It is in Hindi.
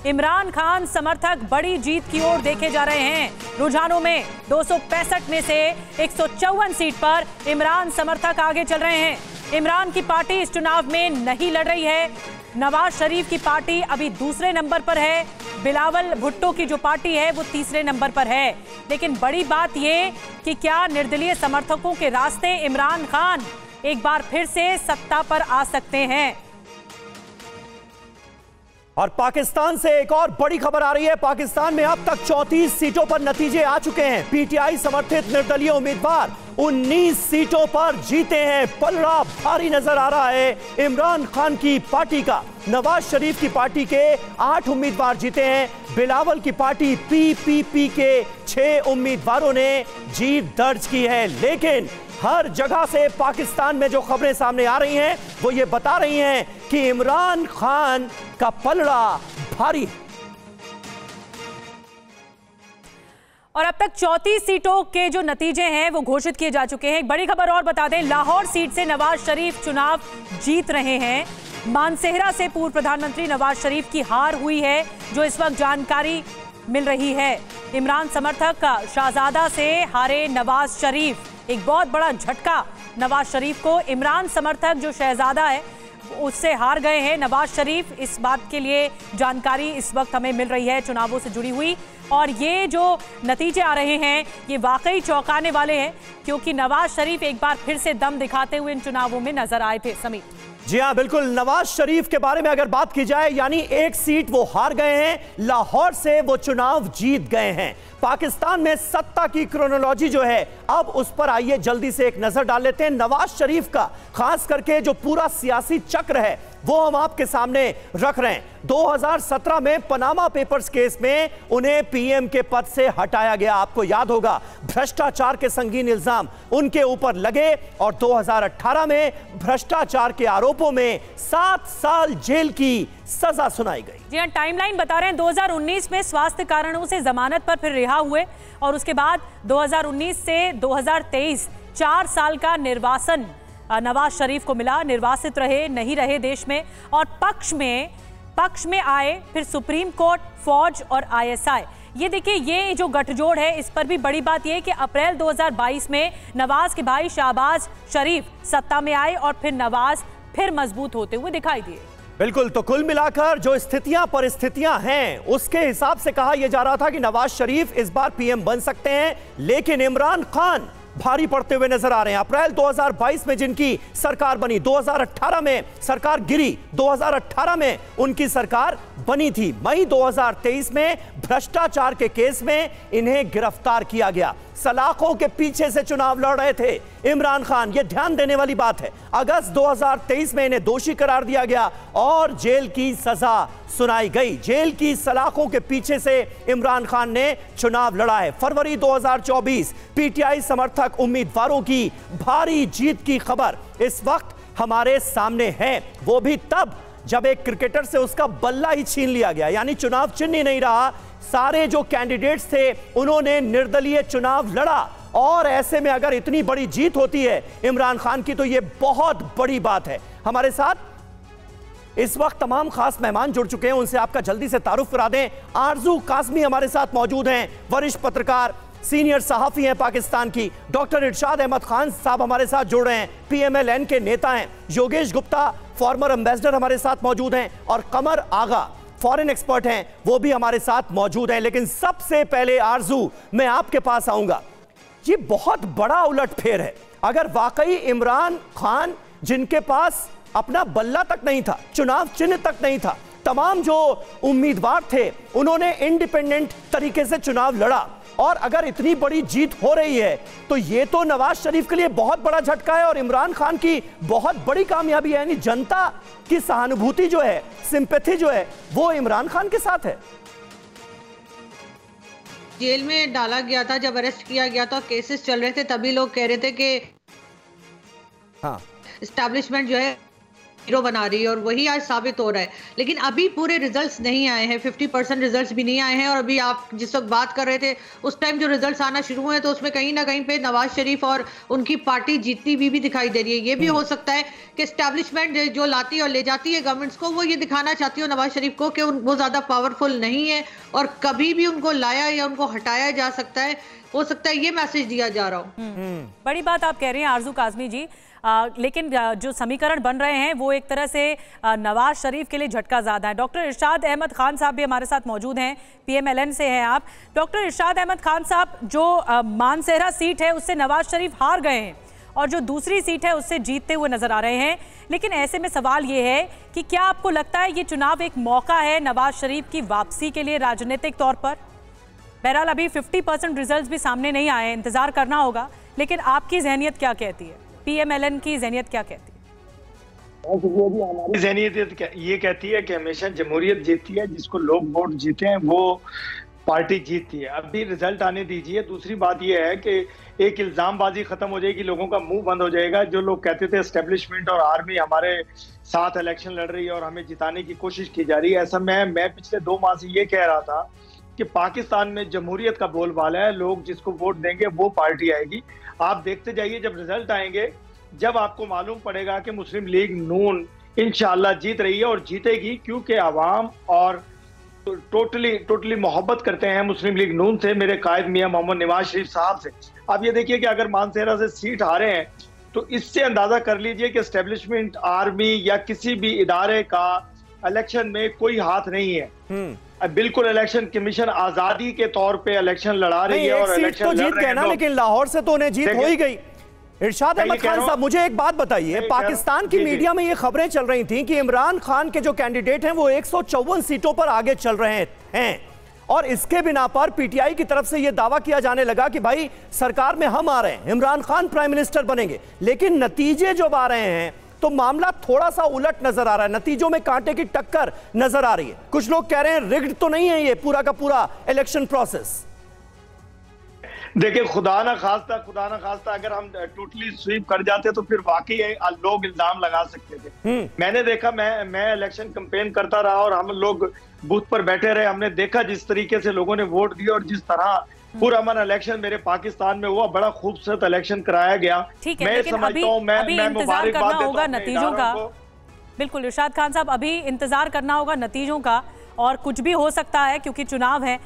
इमरान खान समर्थक बड़ी जीत की ओर देखे जा रहे हैं। रुझानों में 265 में से 154 सीट पर इमरान समर्थक आगे चल रहे हैं। इमरान की पार्टी इस चुनाव में नहीं लड़ रही है। नवाज शरीफ की पार्टी अभी दूसरे नंबर पर है। बिलावल भुट्टो की जो पार्टी है वो तीसरे नंबर पर है। लेकिन बड़ी बात ये कि क्या निर्दलीय समर्थकों के रास्ते इमरान खान एक बार फिर से सत्ता पर आ सकते हैं। और पाकिस्तान से एक और बड़ी खबर आ रही है। पाकिस्तान में अब तक 34 सीटों पर नतीजे आ चुके हैं। पीटीआई समर्थित निर्दलीय उम्मीदवार 19 सीटों पर जीते हैं। पलड़ा भारी नजर आ रहा है इमरान खान की पार्टी का। नवाज शरीफ की पार्टी के 8 उम्मीदवार जीते हैं। बिलावल की पार्टी पीपीपी के 6 उम्मीदवारों ने जीत दर्ज की है। लेकिन हर जगह से पाकिस्तान में जो खबरें सामने आ रही हैं वो ये बता रही हैं कि इमरान खान का पलड़ा भारी है। और अब तक 34 सीटों के जो नतीजे हैं वो घोषित किए जा चुके हैं। एक बड़ी खबर और बता दें, लाहौर सीट से नवाज शरीफ चुनाव जीत रहे हैं। मानसेहरा से पूर्व प्रधानमंत्री नवाज शरीफ की हार हुई है, जो इस वक्त जानकारी मिल रही है। इमरान समर्थक का शाहजादा से हारे नवाज शरीफ, एक बहुत बड़ा झटका नवाज शरीफ को। इमरान समर्थक जो शहजादा है उससे हार गए हैं नवाज शरीफ। इस बात के लिए जानकारी इस वक्त हमें मिल रही है चुनावों से जुड़ी हुई। और ये जो नतीजे आ रहे हैं ये वाकई चौंकाने वाले हैं, क्योंकि नवाज शरीफ एक बार फिर से दम दिखाते हुए इन चुनावों में नजर आए थे। समीर जी हाँ, बिल्कुल। नवाज शरीफ के बारे में अगर बात की जाए, यानी एक सीट वो हार गए हैं, लाहौर से वो चुनाव जीत गए हैं। पाकिस्तान में सत्ता की क्रोनोलॉजी जो है, अब उस पर आइए जल्दी से एक नजर डाल लेते हैं। नवाज शरीफ का खास करके जो पूरा सियासी चक्र है वो हम आपके सामने रख रहे हैं। 2017 में पनामा पेपर्स केस में उन्हें पीएम के पद से हटाया गया। आपको याद होगा, भ्रष्टाचार के संगीन इल्जाम उनके ऊपर लगे और 2018 में भ्रष्टाचार के आरोपों में 7 साल जेल की सजा सुनाई गई। जी हाँ, टाइमलाइन बता रहे हैं। 2019 में स्वास्थ्य कारणों से जमानत पर फिर रिहा हुए और उसके बाद 2019 से 2023 4 साल का निर्वासन नवाज शरीफ को मिला। निर्वासित रहे, नहीं रहे देश में, और पक्ष में आए फिर सुप्रीम कोर्ट, फौज और आईएसआई। ये देखिए, ये जो गठजोड़ है इस पर भी बड़ी बात यह कि अप्रैल 2022 में नवाज के भाई शाहबाज शरीफ सत्ता में आए और फिर नवाज फिर मजबूत होते हुए दिखाई दिए। बिल्कुल। तो कुल मिलाकर जो परिस्थितियां हैं उसके हिसाब से कहा यह जा रहा था कि नवाज शरीफ इस बार पीएम बन सकते हैं, लेकिन इमरान खान भारी पड़ते हुए नजर आ रहे हैं। अप्रैल 2022 में जिनकी सरकार बनी, 2018 में सरकार गिरी, 2018 में उनकी सरकार बनी थी। मई 2023 में भ्रष्टाचार के केस में इन्हें गिरफ्तार किया गया। सलाखों के पीछे से चुनाव लड़ रहे थे इमरान खान, यह ध्यान देने वाली बात है। अगस्त 2023 में इन्हें दोषी करार दिया गया और जेल की सजा सुनाई गई। जेल की सलाखों के पीछे से इमरान खान ने चुनाव लड़ा है। फरवरी 2024 पीटीआई समर्थक उम्मीदवारों की भारी जीत की खबर इस वक्त हमारे सामने है। वो भी तब जब एक क्रिकेटर से उसका बल्ला ही छीन लिया गया, यानी चुनाव चिन्ह ही नहीं रहा। सारे जो कैंडिडेट्स थे उन्होंने निर्दलीय चुनाव लड़ा, और ऐसे में अगर इतनी बड़ी जीत होती है इमरान खान की तो यह बहुत बड़ी बात है। हमारे साथ इस वक्त तमाम खास मेहमान जुड़ चुके हैं, उनसे आपका जल्दी से तारुफ करा दें। आरजू कासमी हमारे साथ मौजूद हैं, वरिष्ठ पत्रकार, सीनियर सहाफी हैं पाकिस्तान की। डॉक्टर इरशाद अहमद खान साहब हमारे साथ जुड़ रहे हैं, पीएमएलएन के नेता हैं। योगेश गुप्ता फॉर्मर एम्बेसडर हमारे साथ मौजूद हैं, और कमर आगा फॉरेन एक्सपर्ट हैं, वो भी हमारे साथ मौजूद हैं। लेकिन सबसे पहले आरजू, मैं आपके पास आऊंगा। ये बहुत बड़ा उलटफेर है। अगर वाकई इमरान खान, जिनके पास अपना बल्ला तक नहीं था, चुनाव चिन्ह तक नहीं था, तमाम जो उम्मीदवार थे उन्होंने इंडिपेंडेंट तरीके से चुनाव लड़ा, और अगर इतनी बड़ी जीत हो रही है तो ये तो नवाज शरीफ के लिए बहुत बड़ा झटका है और इमरान खान की बहुत बड़ी कामयाबी है। यानी जनता की सहानुभूति जो है, सिंपैथी जो है, वो इमरान खान के साथ है। जेल में डाला गया था, जब अरेस्ट किया गया था, केसेस चल रहे थे, तभी लोग कह रहे थे कि हाँ, एस्टैब्लिशमेंट जो है हीरो बना रही है और वही आज साबित हो रहा है। लेकिन अभी पूरे रिजल्ट्स नहीं आए हैं, 50% रिजल्ट्स भी नहीं आए हैं। और अभी आप जिस वक्त बात कर रहे थे उस टाइम जो रिजल्ट्स आना शुरू हुए तो उसमें कहीं ना कहीं पे नवाज शरीफ और उनकी पार्टी जीतती हुई भी दिखाई दे रही है। ये भी हो सकता है कि एस्टैब्लिशमेंट जो लाती और ले जाती है गवर्नमेंट्स को, वो ये दिखाना चाहती हो नवाज शरीफ को कि वो ज्यादा पावरफुल नहीं है और कभी भी उनको लाया या उनको हटाया जा सकता है। हो सकता है ये मैसेज दिया जा रहा हो। बड़ी बात आप कह रही हैं आरजू काजमी जी, लेकिन जो समीकरण बन रहे हैं वो एक तरह से नवाज शरीफ के लिए झटका ज्यादा है। डॉक्टर इरशाद अहमद खान साहब भी हमारे साथ मौजूद हैं, PMLN से हैं आप। डॉक्टर इरशाद अहमद खान साहब, जो मानसेहरा सीट है उससे नवाज शरीफ हार गए हैं और जो दूसरी सीट है उससे जीतते हुए नजर आ रहे हैं, लेकिन ऐसे में सवाल ये है कि क्या आपको लगता है ये चुनाव एक मौका है नवाज शरीफ की वापसी के लिए राजनीतिक तौर पर? बहरहाल अभी 50% रिजल्ट भी सामने नहीं आए, इंतजार करना होगा, लेकिन आपकी जहनियत क्या कहती है, PMLN की जहनियत क्या कहती है? हमारी जहनियत ये कहती है कि हमेशा जमहूरियत जीतती है, जिसको लोग वोट जीते हैं वो पार्टी जीतती है। अभी रिजल्ट आने दीजिए। दूसरी बात ये है कि एक इल्जामबाजी खत्म हो जाएगी, लोगों का मुंह बंद हो जाएगा। जो लोग कहते थे एस्टेब्लिशमेंट और आर्मी हमारे साथ इलेक्शन लड़ रही है और हमें जिताने की कोशिश की जा रही है, ऐसा मैं पिछले 2 माह से ये कह रहा था कि पाकिस्तान में जमहूरियत का बोलबाला है, लोग जिसको वोट देंगे वो पार्टी आएगी। आप देखते जाइए, जब रिजल्ट आएंगे, जब आपको मालूम पड़ेगा कि मुस्लिम लीग नून इंशाअल्लाह जीत रही है और जीतेगी, क्योंकि आवाम और टोटली मोहब्बत करते हैं मुस्लिम लीग नून से, मेरे कायद मियां मोहम्मद नवाज शरीफ साहब से। आप ये देखिए कि अगर मानसेहरा से सीट हारे हैं तो इससे अंदाजा कर लीजिए कि एस्टेब्लिशमेंट, आर्मी या किसी भी इदारे का इलेक्शन में कोई हाथ नहीं है। बिल्कुल इलेक्शन कमीशन आजादी के तौर पे इलेक्शन लड़ा रही है और इलेक्शन तो जीत गए ना, लेकिन लाहौर से तो उन्हें जीत हो ही गई। इरशाद अहमद खान साहब, मुझे एक बात बताइए, पाकिस्तान की मीडिया में ये खबरें चल रही थी कि इमरान खान के जो कैंडिडेट हैं वो 154 सीटों पर आगे चल रहे हैं और इसके बिना पर पीटीआई की तरफ से यह दावा किया जाने लगा कि भाई सरकार में हम आ रहे हैं, इमरान खान प्राइम मिनिस्टर बनेंगे। लेकिन नतीजे जो आ रहे हैं तो मामला थोड़ा सा उलट नजर आ रहा है, नतीजों में कांटे की टक्कर नजर आ रही है। कुछ लोग कह रहे हैं रिग्ड तो नहीं है ये पूरा का पूरा इलेक्शन प्रोसेस। देखिए, खुदा ना खास्ता अगर हम टोटली स्वीप कर जाते तो फिर वाकई लोग इल्जाम लगा सकते थे। मैंने देखा, मैं इलेक्शन कैंपेन करता रहा और हम लोग बूथ पर बैठे रहे, हमने देखा जिस तरीके से लोगों ने वोट दिया और जिस तरह पूरा हमारा इलेक्शन मेरे पाकिस्तान में हुआ, बड़ा खूबसूरत इलेक्शन कराया गया। मैं समझता हूं मैं इंतजार करना होगा नतीजों का। बिल्कुल इरशाद खान साहब, अभी इंतजार करना होगा नतीजों का और कुछ भी हो सकता है क्योंकि चुनाव है।